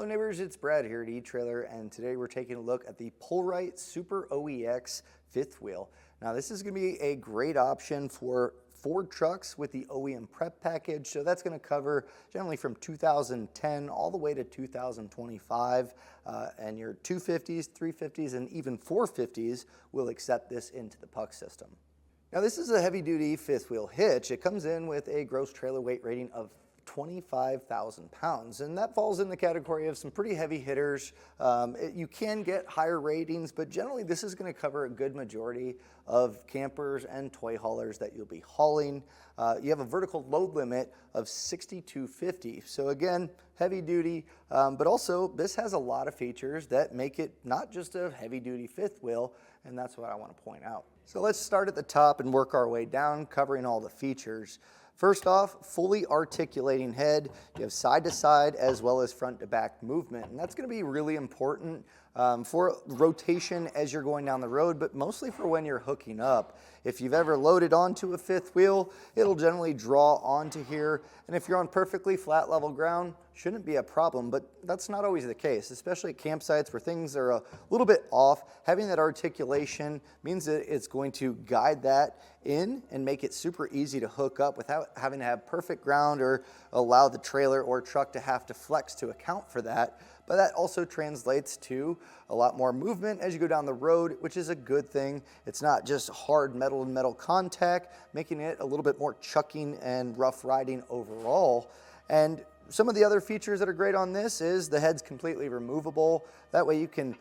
Hello neighbors, it's Brad here at eTrailer, and today we're taking a look at the PullRite Super OEX 5th wheel. Now this is going to be a great option for Ford trucks with the OEM prep package, so that's going to cover generally from 2010 all the way to 2025, and your 250s, 350s, and even 450s will accept this into the puck system. Now this is a heavy-duty 5th wheel hitch. It comes in with a gross trailer weight rating of 25,000 pounds, and that falls in the category of some pretty heavy hitters. You can get higher ratings, but generally this is going to cover a good majority of campers and toy haulers that you'll be hauling. You have a vertical load limit of 6,250, so again, heavy duty, but also this has a lot of features that make it not just a heavy duty 5th wheel, and that's what I want to point out. So let's start at the top and work our way down, covering all the features. First off, fully articulating head. You have side to side as well as front to back movement, and that's going to be really important for rotation as you're going down the road, but mostly for when you're hooking up. If you've ever loaded onto a 5th wheel, it'll generally draw onto here, and if you're on perfectly flat level ground, shouldn't be a problem, but that's not always the case, especially at campsites where things are a little bit off. Having that articulation means that it's going to guide that in and make it super easy to hook up without having to have perfect ground or allow the trailer or truck to have to flex to account for that. But that also translates to a lot more movement as you go down the road, which is a good thing. It's not just hard metal and metal contact, making it a little bit more chucking and rough riding overall. And some of the other features that are great on this is the head's completely removable. That way you can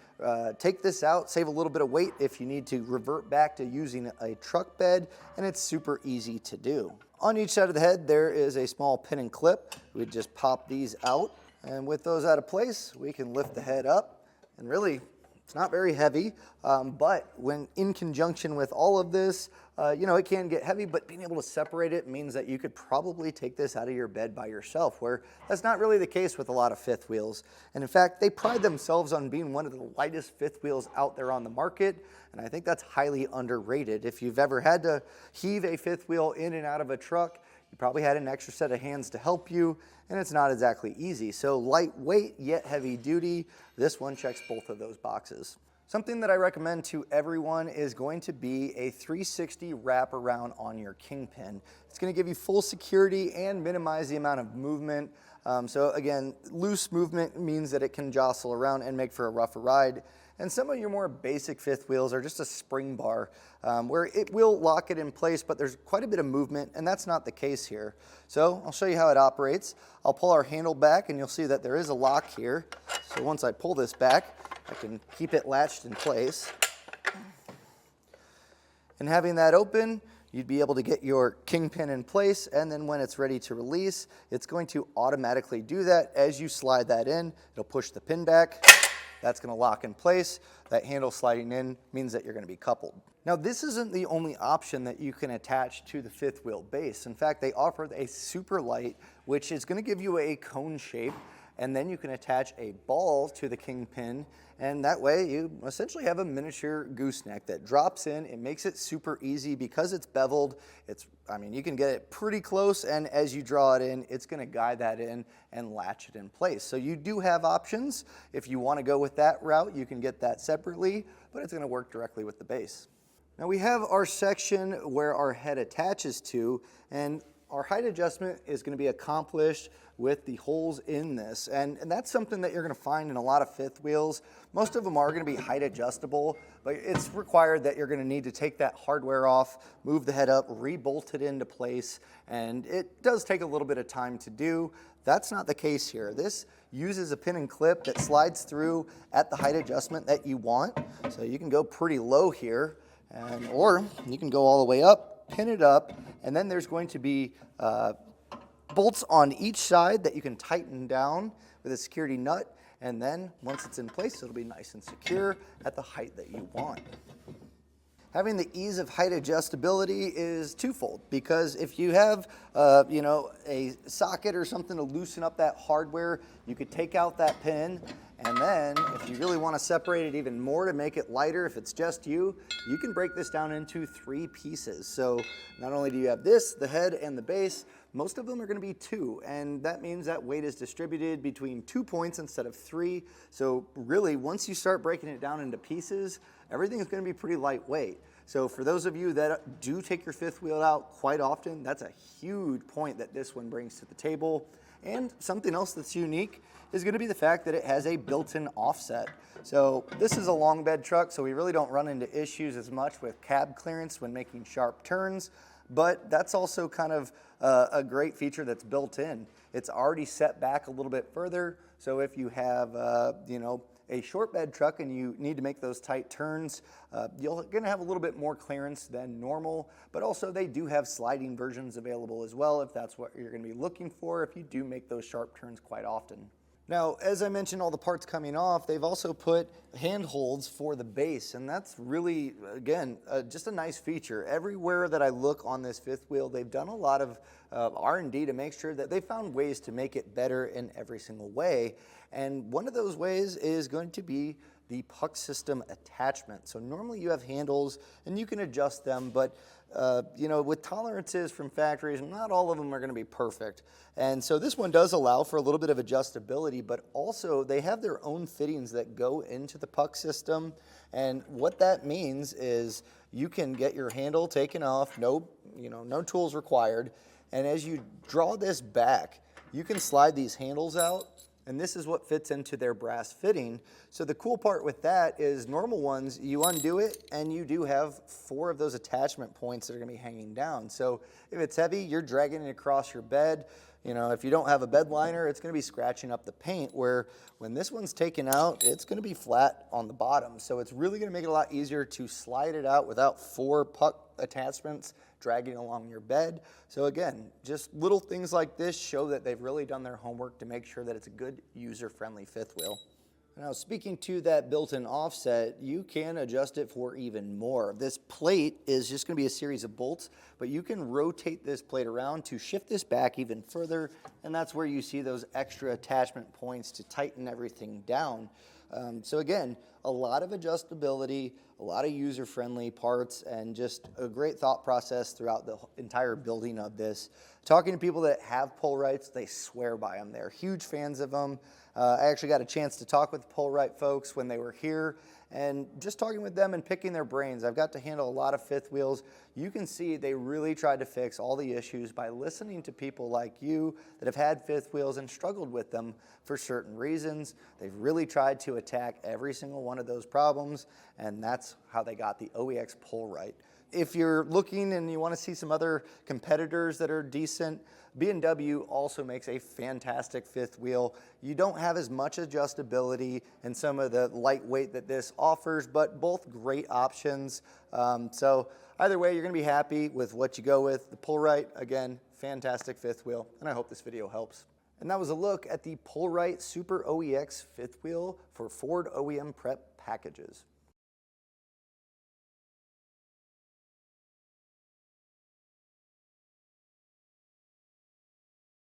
take this out, save a little bit of weight if you need to revert back to using a truck bed, and it's super easy to do. On each side of the head, there is a small pin and clip. We just pop these out, and with those out of place, we can lift the head up, and really, it's not very heavy, but when in conjunction with all of this, it can get heavy, but being able to separate it means that you could probably take this out of your bed by yourself, where that's not really the case with a lot of 5th wheels. And in fact, they pride themselves on being one of the lightest 5th wheels out there on the market, and I think that's highly underrated. If you've ever had to heave a 5th wheel in and out of a truck, you probably had an extra set of hands to help you, and it's not exactly easy. So lightweight yet heavy duty, this one checks both of those boxes. Something that I recommend to everyone is going to be a 360 wraparound on your kingpin. It's going to give you full security and minimize the amount of movement. So again, loose movement means that it can jostle around and make for a rougher ride. And some of your more basic 5th wheels are just a spring bar where it will lock it in place, but there's quite a bit of movement, and that's not the case here. So I'll show you how it operates. I'll pull our handle back, and you'll see that there is a lock here. So once I pull this back, I can keep it latched in place. And having that open, you'd be able to get your kingpin in place, and then when it's ready to release, it's going to automatically do that. As you slide that in, it'll push the pin back. That's going to lock in place. That handle sliding in means that you're going to be coupled. Now this isn't the only option that you can attach to the 5th wheel base. In fact, they offer a super light, which is going to give you a cone shape, and then you can attach a ball to the kingpin, and that way you essentially have a miniature gooseneck that drops in. It makes it super easy because it's beveled. You can get it pretty close, and as you draw it in, it's going to guide that in and latch it in place. So you do have options. If you want to go with that route, you can get that separately, but it's going to work directly with the base. Now we have our section where our head attaches to, and our height adjustment is going to be accomplished with the holes in this, and that's something that you're going to find in a lot of 5th wheels. Most of them are going to be height adjustable, but it's required that you're going to need to take that hardware off, move the head up, re-bolt it into place, and it does take a little bit of time to do. That's not the case here. This uses a pin and clip that slides through at the height adjustment that you want, so you can go pretty low here, or you can go all the way up, pin it up, and then there's going to be bolts on each side that you can tighten down with a security nut, and then once it's in place, it'll be nice and secure at the height that you want. Having the ease of height adjustability is twofold, because if you have a socket or something to loosen up that hardware, you could take out that pin, and then if you really want to separate it even more to make it lighter, if it's just you can break this down into 3 pieces. So not only do you have this, the head and the base, most of them are going to be 2, and that means that weight is distributed between 2 points instead of 3. So really, once you start breaking it down into pieces, everything is going to be pretty lightweight. So for those of you that do take your 5th wheel out quite often, that's a huge point that this one brings to the table. And something else that's unique is going to be the fact that it has a built-in offset. So this is a long bed truck, so we really don't run into issues as much with cab clearance when making sharp turns, but that's also kind of a great feature that's built in. It's already set back a little bit further, so if you have, you know, a short bed truck and you need to make those tight turns, you're going to have a little bit more clearance than normal, but also they do have sliding versions available as well if that's what you're going to be looking for if you do make those sharp turns quite often. Now, as I mentioned, all the parts coming off, they've also put handholds for the base, and that's really, again, just a nice feature. Everywhere that I look on this 5th wheel, they've done a lot of R&D to make sure that they found ways to make it better in every single way, and one of those ways is going to be the puck system attachment. So normally you have handles and you can adjust them, but you know, with tolerances from factories, not all of them are going to be perfect. And so this one does allow for a little bit of adjustability, but also they have their own fittings that go into the puck system. And what that means is you can get your handle taken off, no tools required. And as you draw this back, you can slide these handles out, and this is what fits into their brass fitting. So the cool part with that is normal ones, you undo it and you do have 4 of those attachment points that are gonna be hanging down. So if it's heavy, you're dragging it across your bed. You know, if you don't have a bed liner, it's gonna be scratching up the paint, where when this one's taken out, it's gonna be flat on the bottom. So it's really gonna make it a lot easier to slide it out without 4 puck attachments dragging along your bed. So again, just little things like this show that they've really done their homework to make sure that it's a good user-friendly 5th wheel. Now, speaking to that built-in offset, you can adjust it for even more. This plate is just going to be a series of bolts, but you can rotate this plate around to shift this back even further, and that's where you see those extra attachment points to tighten everything down. So again, a lot of adjustability, a lot of user-friendly parts, and just a great thought process throughout the entire building of this. Talking to people that have PullRites, they swear by them. They're huge fans of them. I actually got a chance to talk with the PullRite folks when they were here, and just talking with them and picking their brains. I've got to handle a lot of 5th wheels. You can see they really tried to fix all the issues by listening to people like you that have had 5th wheels and struggled with them for certain reasons. They've really tried to attack every single one of those problems, and that's how they got the OEX PullRite. If you're looking and you want to see some other competitors that are decent, B&W also makes a fantastic 5th wheel. You don't have as much adjustability and some of the lightweight that this offers, but both great options. So either way, you're going to be happy with what you go with. The PullRite, again, fantastic 5th wheel, and I hope this video helps. And that was a look at the PullRite Super OEX 5th wheel for Ford OEM prep packages.